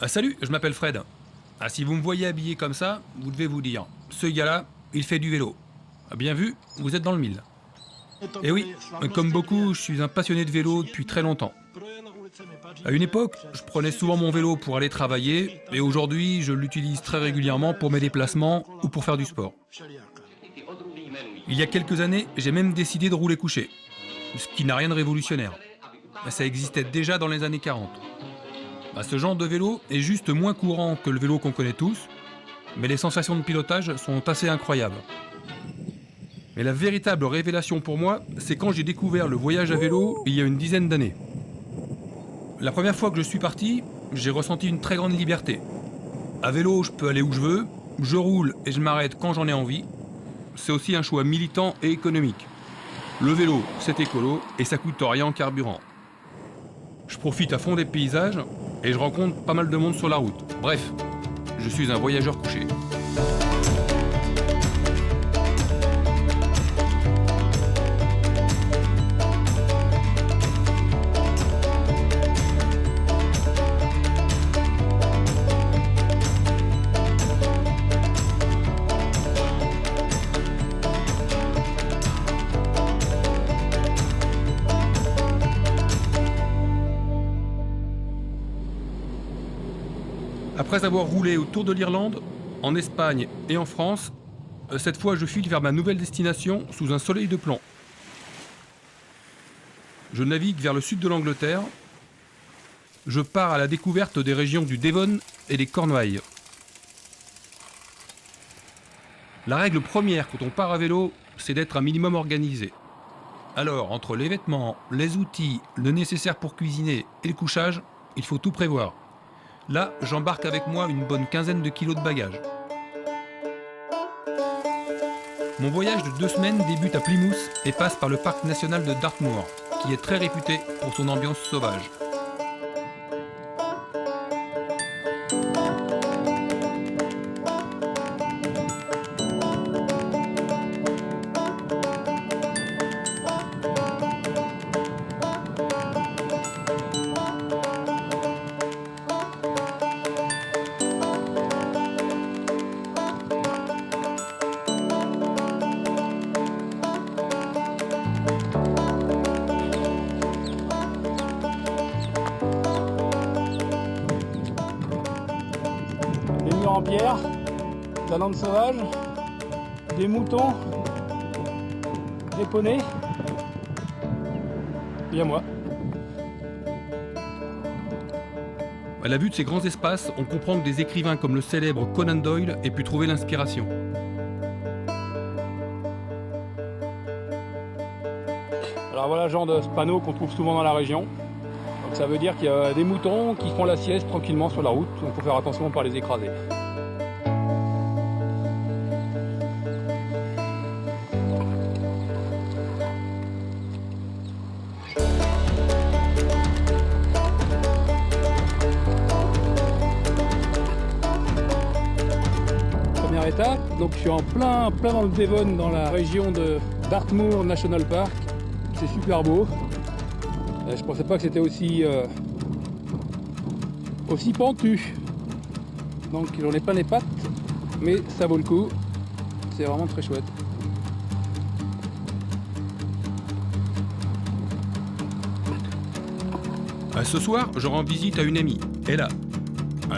Ah, salut, je m'appelle Fred. Ah, si vous me voyez habillé comme ça, vous devez vous dire, ce gars-là, il fait du vélo. Ah, bien vu, vous êtes dans le mille. Et oui, comme beaucoup, je suis un passionné de vélo depuis très longtemps. À une époque, je prenais souvent mon vélo pour aller travailler, et aujourd'hui, je l'utilise très régulièrement pour mes déplacements ou pour faire du sport. Il y a quelques années, j'ai même décidé de rouler couché, ce qui n'a rien de révolutionnaire. Ça existait déjà dans les années 40. Ce genre de vélo est juste moins courant que le vélo qu'on connaît tous, mais les sensations de pilotage sont assez incroyables. Mais la véritable révélation pour moi, c'est quand j'ai découvert le voyage à vélo il y a une dizaine d'années. La première fois que je suis parti, j'ai ressenti une très grande liberté. À vélo, je peux aller où je roule et je m'arrête quand j'en ai envie. C'est aussi un choix militant et économique. Le vélo, c'est écolo et ça coûte rien en carburant. Je profite à fond des paysages et je rencontre pas mal de monde sur la route. Bref, je suis un voyageur couché. Après avoir roulé autour de l'Irlande, en Espagne et en France, cette fois je file vers ma nouvelle destination sous un soleil de plomb. Je navigue vers le sud de l'Angleterre. Je pars à la découverte des régions du Devon et des Cornouailles. La règle première quand on part à vélo, c'est d'être un minimum organisé. Alors, entre les vêtements, les outils, le nécessaire pour cuisiner et le couchage, il faut tout prévoir. Là, j'embarque avec moi une bonne quinzaine de kilos de bagages. Mon voyage de 2 semaines débute à Plymouth et passe par le parc national de Dartmoor, qui est très réputé pour son ambiance sauvage. Des murs en pierre, de la lande sauvage, des moutons, des poneys, et à moi. À la vue de ces grands espaces, on comprend que des écrivains comme le célèbre Conan Doyle aient pu trouver l'inspiration. Alors voilà le genre de panneau qu'on trouve souvent dans la région. Donc ça veut dire qu'il y a des moutons qui font la sieste tranquillement sur la route, donc il faut faire attention de ne pas les écraser. Première étape, donc je suis en plein dans le Devon, dans la région de Dartmoor National Park. C'est super beau. Je pensais pas que c'était aussi pentu. Donc j'en ai plein les pattes, mais ça vaut le coup. C'est vraiment très chouette. Ce soir, je rends visite à une amie, Ella.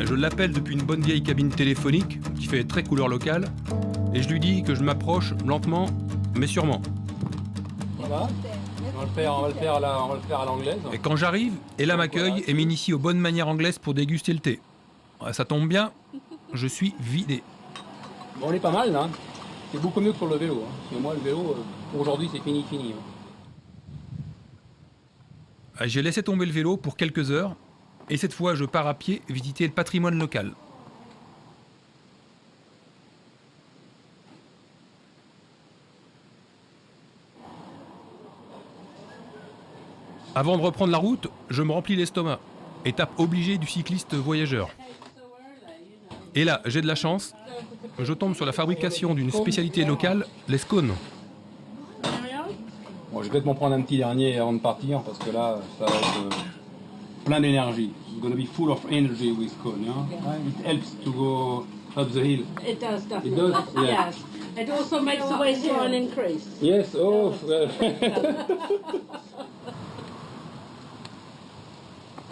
Je l'appelle depuis une bonne vieille cabine téléphonique qui fait très couleur locale et je lui dis que je m'approche lentement mais sûrement. Voilà. On va le faire à l'anglaise. Et quand j'arrive, Ella m'accueille et m'initie aux bonnes manières anglaises pour déguster le thé. Ça tombe bien, je suis vidé. Bon, on est pas mal là. C'est beaucoup mieux que pour le vélo. Parce que moi le vélo, pour aujourd'hui c'est fini. J'ai laissé tomber le vélo pour quelques heures et cette fois je pars à pied visiter le patrimoine local. Avant de reprendre la route, je me remplis l'estomac. Étape obligée du cycliste voyageur. Et là, j'ai de la chance. Je tombe sur la fabrication d'une spécialité locale, les scones. Bon, je vais peut-être m'en prendre un petit dernier avant de partir parce que là, ça va être plein d'énergie. You're going to be full of energy with cone, yeah? It helps to go up the hill. It does, definitely. It does? Yeah. Yes. It also makes the waistline increase. Yes, oh.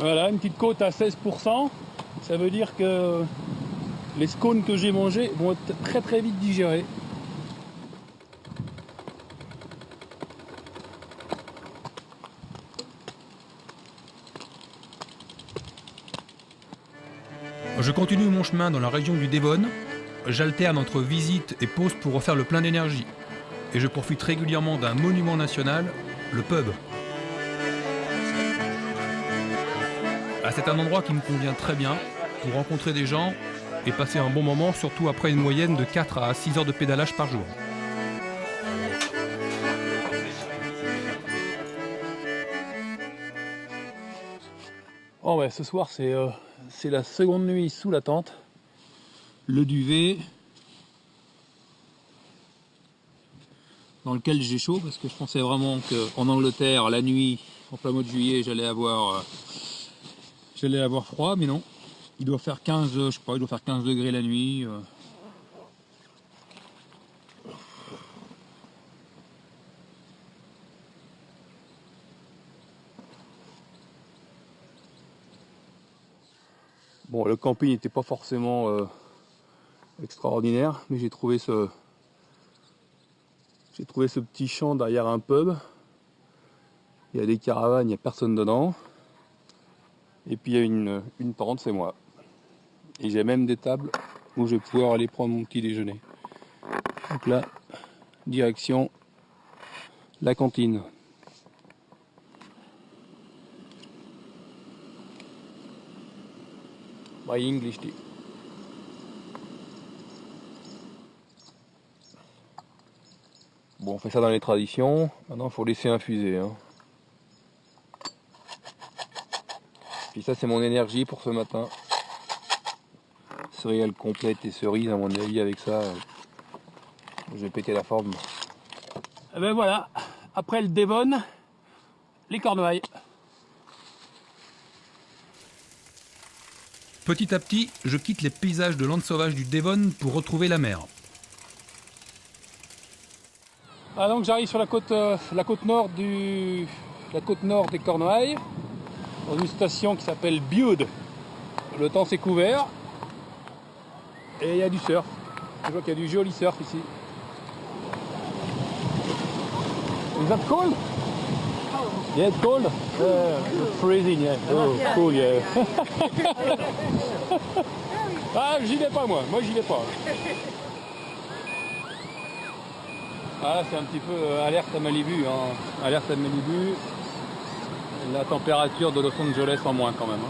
Voilà, une petite côte à 16%. Ça veut dire que les scones que j'ai mangés vont être très très vite digérés. Je continue mon chemin dans la région du Devon. J'alterne entre visite et pause pour refaire le plein d'énergie. Et je profite régulièrement d'un monument national, le pub. Ah, c'est un endroit qui me convient très bien pour rencontrer des gens et passer un bon moment, surtout après une moyenne de 4 à 6 heures de pédalage par jour. Oh ouais, ce soir c'est la seconde nuit sous la tente. Le duvet dans lequel j'ai chaud parce que je pensais vraiment qu'en Angleterre la nuit en plein mois de juillet j'allais avoir froid, mais non. Il doit faire 15, je sais pas, il doit faire 15 degrés la nuit. Bon, le camping n'était pas forcément extraordinaire, mais j'ai trouvé ce petit champ derrière un pub. Il y a des caravanes, il n'y a personne dedans. Et puis il y a une tente, c'est moi. Et j'ai même des tables où je vais pouvoir aller prendre mon petit déjeuner. Donc là, direction la cantine. My English tea. Bon, on fait ça dans les traditions. Maintenant, il faut laisser infuser. Hein. Puis ça, c'est mon énergie pour ce matin. Céréales complètes et cerises, à mon avis, avec ça, je vais péter la forme. Et ben voilà, après le Devon, les Cornouailles. Petit à petit, je quitte les paysages de landes sauvages du Devon pour retrouver la mer. Ah, donc j'arrive sur la côte nord des Cornouailles, dans une station qui s'appelle Bude. Le temps s'est couvert et il y a du surf. Je vois qu'il y a du joli surf ici. Is that cold? Yeah, it's cold. It's freezing, yeah. Oh, cool, yeah. Ah, j'y vais pas moi j'y vais pas. Ah, c'est un petit peu alerte à Malibu, hein. Alerte à Malibu. La température de Los Angeles en moins quand même.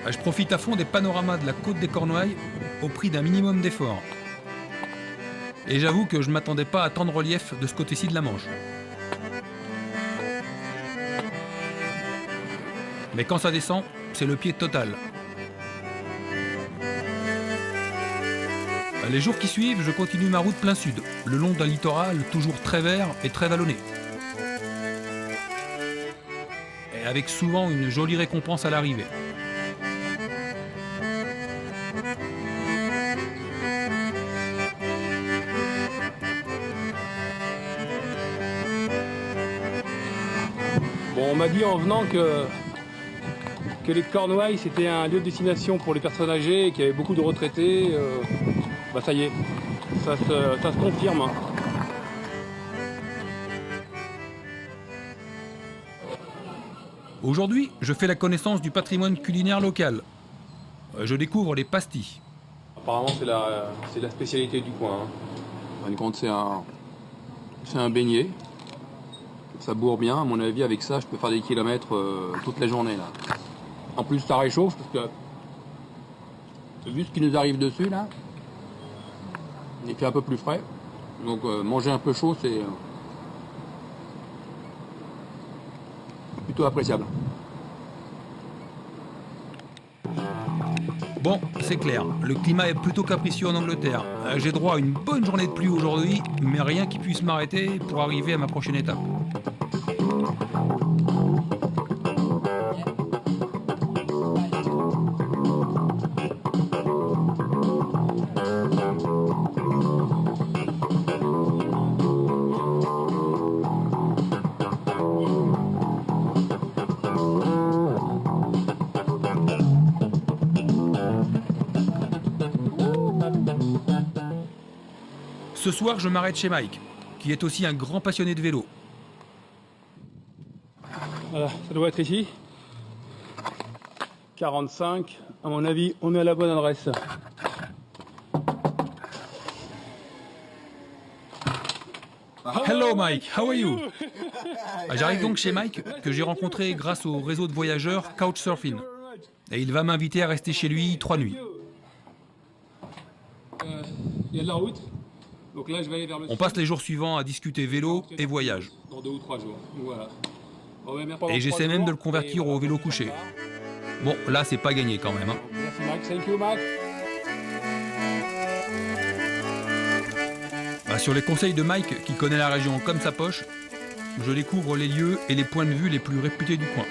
Je profite à fond des panoramas de la côte des Cornouailles au prix d'un minimum d'effort. Et j'avoue que je ne m'attendais pas à tant de relief de ce côté-ci de la Manche. Mais quand ça descend, c'est le pied total. Les jours qui suivent, je continue ma route plein sud, le long d'un littoral toujours très vert et très vallonné. Et avec souvent une jolie récompense à l'arrivée. Bon, on m'a dit en venant que les Cornouailles c'était un lieu de destination pour les personnes âgées et qu'il y avait beaucoup de retraités. Bah ça y est, ça se confirme. Aujourd'hui, je fais la connaissance du patrimoine culinaire local. Je découvre les pastilles. Apparemment c'est la spécialité du coin. En fin de compte, c'est un beignet. Ça bourre bien, à mon avis, avec ça je peux faire des kilomètres toute la journée là. En plus ça réchauffe parce que vu ce qui nous arrive dessus là, il fait un peu plus frais. Donc manger un peu chaud c'est plutôt appréciable. Bon, c'est clair, le climat est plutôt capricieux en Angleterre. J'ai droit à une bonne journée de pluie aujourd'hui, mais rien qui puisse m'arrêter pour arriver à ma prochaine étape. Ce soir, je m'arrête chez Mike, qui est aussi un grand passionné de vélo. Voilà, ça doit être ici. 45, à mon avis, on est à la bonne adresse. Hello Mike, how are you? J'arrive donc chez Mike, que j'ai rencontré grâce au réseau de voyageurs Couchsurfing. Et il va m'inviter à rester chez lui 3 nuits. Il y a de la route. Donc là, je vais aller vers le On sud. passe les jours suivants à discuter vélo et voyage. Dans 2 ou 3 jours. Voilà. Et j'essaie même de le convertir au vélo couché. Bon, là, c'est pas gagné quand même. Hein. Merci Max, thank you Max. Sur les conseils de Mike, qui connaît la région comme sa poche, je découvre les lieux et les points de vue les plus réputés du coin.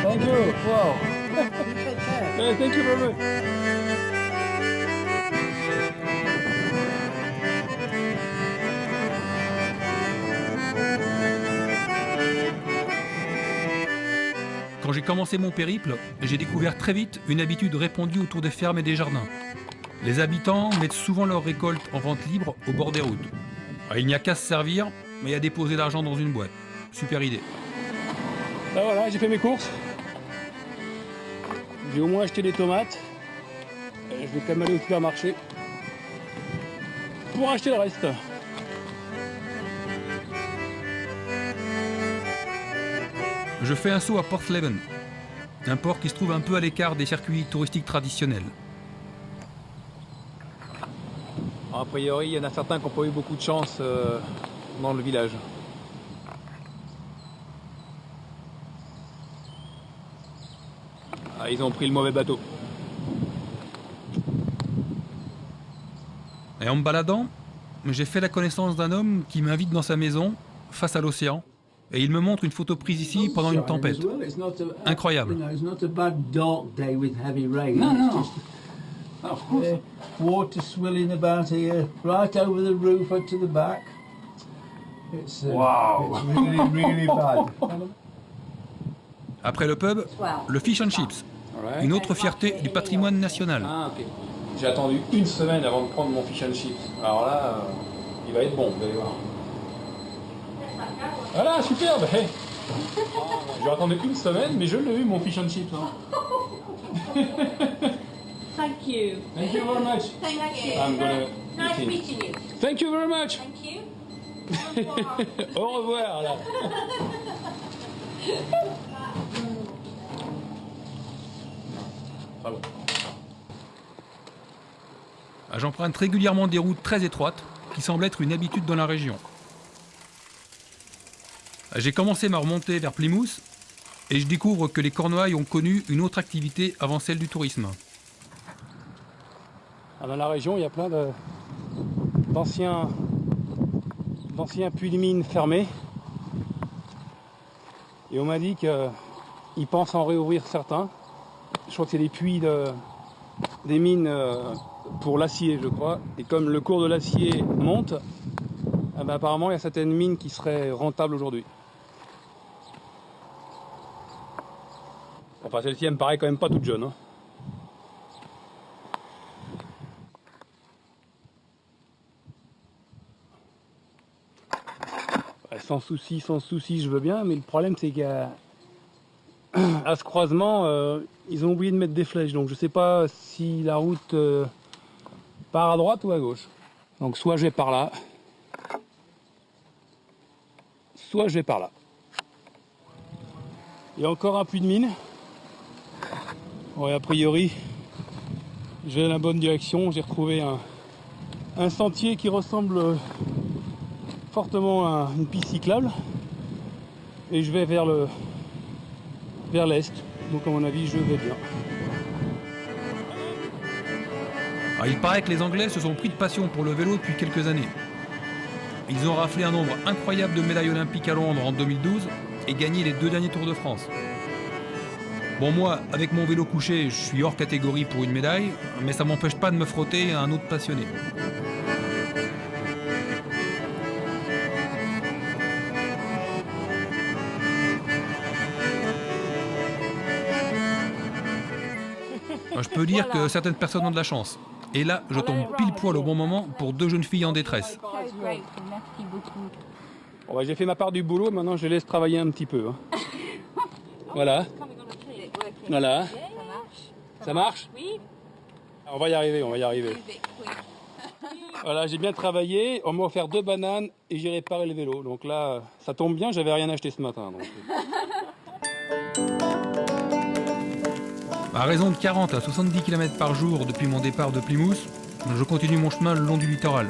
Thank you. Wow. Yeah, thank you very much. Quand j'ai commencé mon périple, j'ai découvert très vite une habitude répandue autour des fermes et des jardins. Les habitants mettent souvent leurs récoltes en vente libre au bord des routes. Il n'y a qu'à se servir, mais à déposer l'argent dans une boîte. Super idée. Là voilà, j'ai fait mes courses. J'ai au moins acheté des tomates. Et je vais quand même aller au supermarché pour acheter le reste. Je fais un saut à Porthleven, un port qui se trouve un peu à l'écart des circuits touristiques traditionnels. A priori, il y en a certains qui n'ont pas eu beaucoup de chance dans le village. Ah, ils ont pris le mauvais bateau. Et en me baladant, j'ai fait la connaissance d'un homme qui m'invite dans sa maison, face à l'océan, et il me montre une photo prise ici pendant une tempête. Incroyable. Of course. Water swilling about here, right over the roof up to the back. It's really, really bad. Après le pub, le fish and chips, une autre fierté du patrimoine national. Ah, ok. J'ai attendu une semaine avant de prendre mon fish and chips. Alors là, il va être bon, vous allez voir. Voilà, superbe. Hey. J'ai attendu une semaine, mais je l'ai eu mon fish and chips. Hein. Thank you. Thank you very much. Thank you. I'm gonna Nice eat it. meeting you. Thank you very much. Thank you. Au revoir. Au revoir. Là. Très bon. J'emprunte régulièrement des routes très étroites, qui semblent être une habitude dans la région. J'ai commencé ma remontée vers Plymouth, et je découvre que les Cornouailles ont connu une autre activité avant celle du tourisme. Dans la région, il y a plein d'anciens puits de mines fermés. Et on m'a dit qu'ils pensent en réouvrir certains. Je crois que c'est des puits des mines pour l'acier, je crois. Et comme le cours de l'acier monte, apparemment il y a certaines mines qui seraient rentables aujourd'hui. Enfin, celle-ci, elle me paraît quand même pas toute jeune. Hein. Sans souci, je veux bien, mais le problème c'est qu'à ce croisement, ils ont oublié de mettre des flèches, donc je sais pas si la route part à droite ou à gauche. Donc soit je vais par là, soit je vais par là. Il y a encore un puits de mine. Ouais, a priori, je vais dans la bonne direction. J'ai retrouvé un sentier qui ressemble fortement à une piste cyclable. Et je vais vers l'est. Donc à mon avis, je vais bien. Il paraît que les Anglais se sont pris de passion pour le vélo depuis quelques années. Ils ont raflé un nombre incroyable de médailles olympiques à Londres en 2012 et gagné les 2 derniers Tours de France. Bon, moi, avec mon vélo couché, je suis hors catégorie pour une médaille, mais ça m'empêche pas de me frotter à un autre passionné. Je peux dire que certaines personnes ont de la chance. Et là, je tombe pile poil au bon moment pour 2 jeunes filles en détresse. That's great. Merci beaucoup. Bon, bah, j'ai fait ma part du boulot, maintenant je les laisse travailler un petit peu. Hein. Voilà, voilà. Ça marche? Oui. On va y arriver, on va y arriver. Voilà, j'ai bien travaillé, on m'a offert 2 bananes et j'ai réparé le vélo. Donc là, ça tombe bien, j'avais rien acheté ce matin. Donc. À raison de 40 à 70 km par jour depuis mon départ de Plymouth, je continue mon chemin le long du littoral.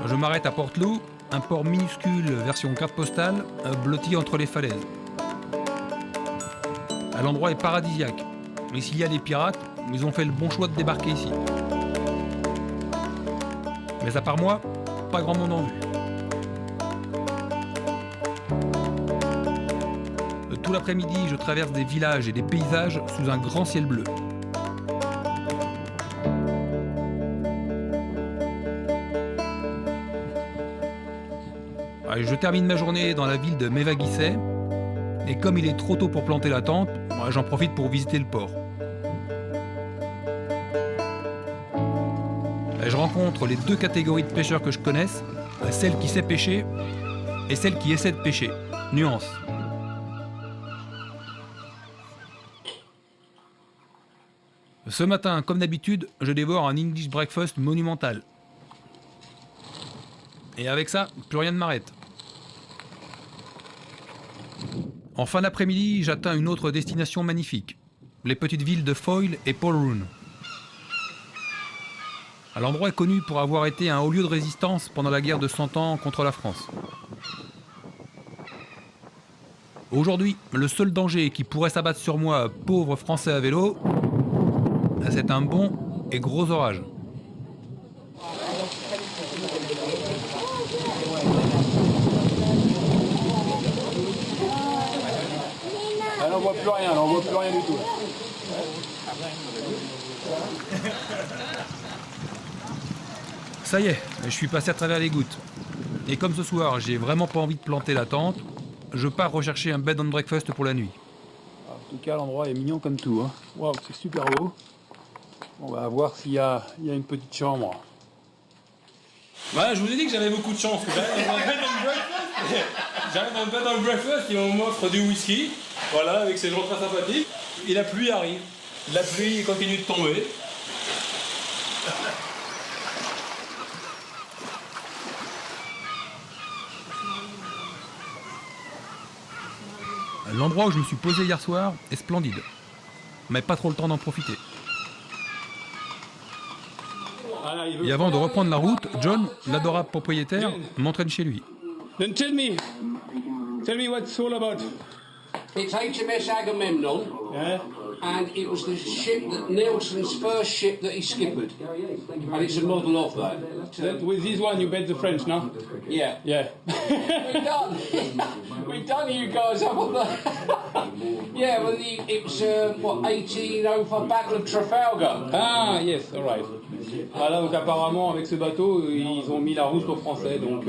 Je m'arrête à Porteloo, un port minuscule version carte postale, blotti entre les falaises. L'endroit est paradisiaque, mais s'il y a des pirates, ils ont fait le bon choix de débarquer ici. Mais à part moi, pas grand monde en vue. Tout l'après-midi, je traverse des villages et des paysages sous un grand ciel bleu. Je termine ma journée dans la ville de Mevagisset, et comme il est trop tôt pour planter la tente, j'en profite pour visiter le port. Je rencontre les 2 catégories de pêcheurs que je connaisse, celle qui sait pêcher et celle qui essaie de pêcher. Nuance. Ce matin, comme d'habitude, je dévore un English breakfast monumental. Et avec ça, plus rien ne m'arrête. En fin d'après-midi, j'atteins une autre destination magnifique, les petites villes de Foyle et Polruan. L'endroit est connu pour avoir été un haut lieu de résistance pendant la guerre de 100 ans contre la France. Aujourd'hui, le seul danger qui pourrait s'abattre sur moi, pauvre Français à vélo, c'est un bon et gros orage. Là, on voit plus rien, là, on voit plus rien du tout. Ça y est, je suis passé à travers les gouttes. Et comme ce soir, j'ai vraiment pas envie de planter la tente, je pars rechercher un bed and breakfast pour la nuit. En tout cas, l'endroit est mignon comme tout. Hein. Waouh, c'est super beau. On va voir s'il y a une petite chambre. Voilà, je vous ai dit que j'avais beaucoup de chance. J'arrive dans un bed and breakfast. J'arrive dans un bed and breakfast et on m'offre du whisky. Voilà, avec ces gens très sympathiques. Et la pluie arrive. La pluie continue de tomber. L'endroit où je me suis posé hier soir est splendide, mais pas trop le temps d'en profiter. Et avant de reprendre la route, John, l'adorable propriétaire, m'entraîne chez lui. Then tell me what's all about. It's HMS Agamemnon, Yeah. and it was the ship that Nelson's first ship that he skippered, and it's a model of that. With this one, you bet the French, no? Yeah, Yeah. we done. We done you guys up on the. Yeah, well, it was what 1805 Battle of Trafalgar. Ah, yes, all right. Voilà, donc apparemment, avec ce bateau, ils ont mis la rousse aux Français, donc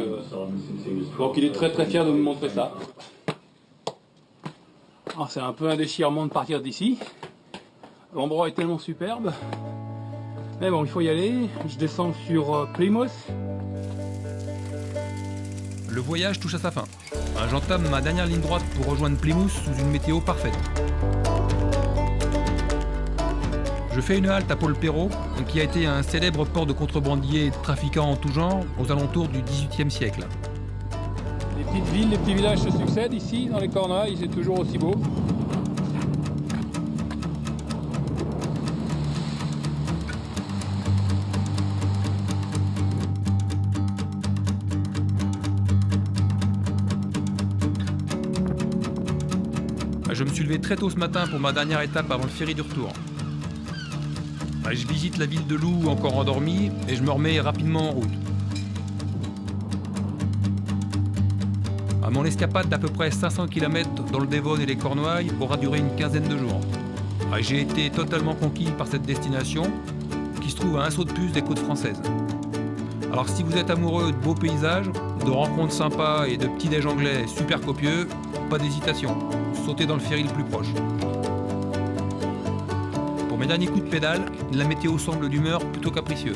il est très très fier de me montrer ça. Alors, c'est un peu un déchirement de partir d'ici. L'endroit est tellement superbe. Mais bon, il faut y aller. Je descends sur Plymouth. Le voyage touche à sa fin. J'entame ma dernière ligne droite pour rejoindre Plymouth sous une météo parfaite. Je fais une halte à Paul Perrot, qui a été un célèbre port de contrebandiers et de trafiquants en tout genre aux alentours du XVIIIe siècle. Les petites villes, les petits villages se succèdent ici, dans les Cornouailles, c'est toujours aussi beau. Je me suis levé très tôt ce matin pour ma dernière étape avant le ferry du retour. Je visite la ville de Loup encore endormie et je me remets rapidement en route. Mon escapade d'à peu près 500 km dans le Devon et les Cornouailles aura duré une quinzaine de jours. J'ai été totalement conquis par cette destination qui se trouve à un saut de puce des côtes françaises. Alors si vous êtes amoureux de beaux paysages, de rencontres sympas et de petits déj anglais super copieux, pas d'hésitation, sautez dans le ferry le plus proche. Pour mes derniers coups de pédale, la météo semble d'humeur plutôt capricieuse.